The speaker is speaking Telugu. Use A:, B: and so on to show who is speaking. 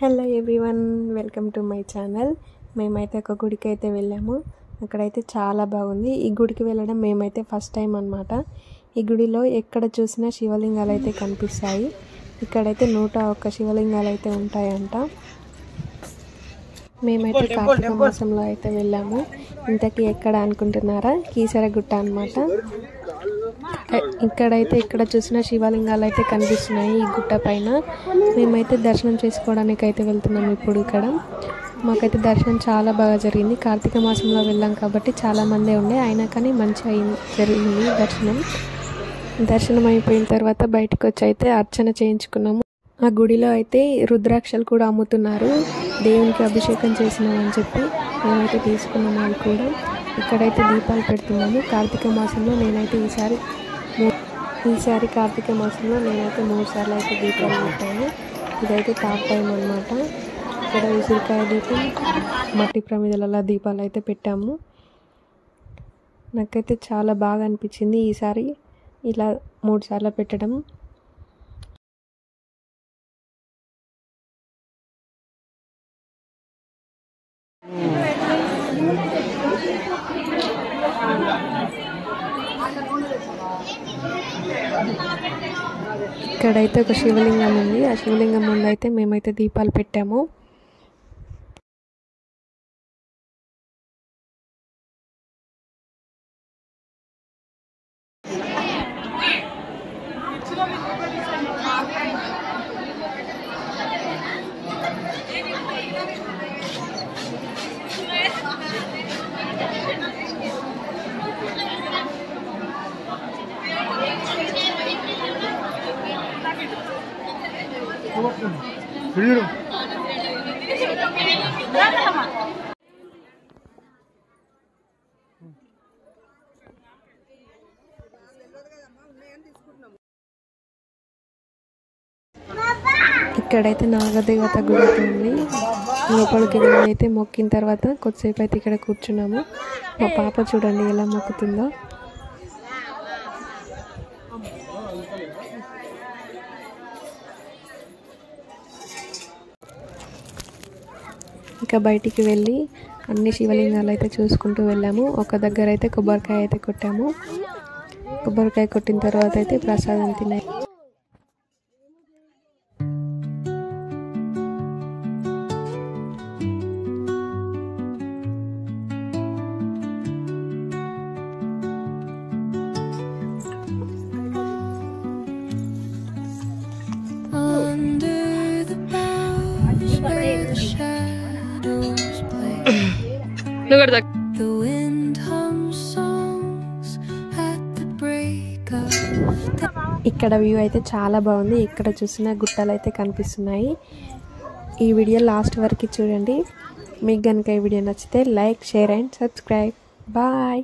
A: Hello everyone, welcome to my channel. మేమైతే ఒక గుడికి అయితే వెళ్ళాము. అక్కడైతే చాలా బాగుంది. ఈ గుడికి వెళ్ళడం మేమైతే ఫస్ట్ టైం అన్నమాట. ఈ గుడిలో ఎక్కడ చూసినా శివలింగాలు అయితే కనిపిస్తాయి. ఇక్కడైతే 101 శివలింగాలు అయితే ఉంటాయంట. మేమైతే కార్తీక మాసంలో అయితే వెళ్ళాము. ఇంతకీ ఎక్కడ అనుకుంటున్నారా? కీసరగుట్ట అన్నమాట. ఇక్కడ చూసిన శివలింగాలు అయితే కనిపిస్తున్నాయి ఈ గుట్ట పైన. మేమైతే దర్శనం చేసుకోవడానికి అయితే వెళ్తున్నాము ఇప్పుడు. ఇక్కడ మాకైతే దర్శనం చాలా బాగా జరిగింది. కార్తీక మాసంలో వెళ్ళాం కాబట్టి చాలా మందే ఉండే, అయినా కానీ మంచిగా జరిగింది దర్శనం అయిపోయిన తర్వాత బయటకు వచ్చి అయితే అర్చన చేయించుకున్నాము. ఆ గుడిలో అయితే రుద్రాక్షలు కూడా అమ్ముతున్నారు, దేవునికి అభిషేకం చేసినామని చెప్పి మేమైతే తీసుకున్నాము. అవి కూడా ఇక్కడైతే దీపాలు పెడుతున్నాము. కార్తీక మాసంలో నేనైతే ఈసారి కార్తీక మాసంలో నేనైతే 3 సార్లు అయితే దీపాలు పెట్టాను. ఇదైతే థర్డ్ టైం అన్నమాట. ఇక్కడ ఉసిరికాయ దీపం, మట్టి ప్రమిదల దీపాలు అయితే పెట్టాము. నాకైతే చాలా బాగా అనిపించింది ఈసారి ఇలా 3 సార్లు పెట్టడం. ఇక్కడైతే ఒక శివలింగం ఉంది. ఆ శివలింగం ముందు అయితే మేమైతే దీపాలు పెట్టాము. ఇక్కడైతే నాగదేవత గుడి ఉంది. లోపలికి అయితే మొక్కిన తర్వాత కొద్దిసేపు అయితే ఇక్కడ కూర్చున్నాము. మా పాప చూడండి ఎలా మొక్కుతుందో. ఇంకా బయటికి వెళ్ళి అన్ని శివలింగాలు అయితే చూసుకుంటూ వెళ్ళాము. ఒక దగ్గర అయితే కొబ్బరికాయ అయితే కొట్టాము. కొబ్బరికాయ కొట్టిన తర్వాత అయితే ప్రసాదం తిన్నాయి. ఇక్కడ వ్యూ అయితే చాలా బాగుంది. ఇక్కడ చూసిన గుట్టలు అయితే కనిపిస్తున్నాయి. ఈ వీడియో లాస్ట్ వరకు చూడండి. మీకు కనుక ఈ వీడియో నచ్చితే like, share and subscribe. Bye.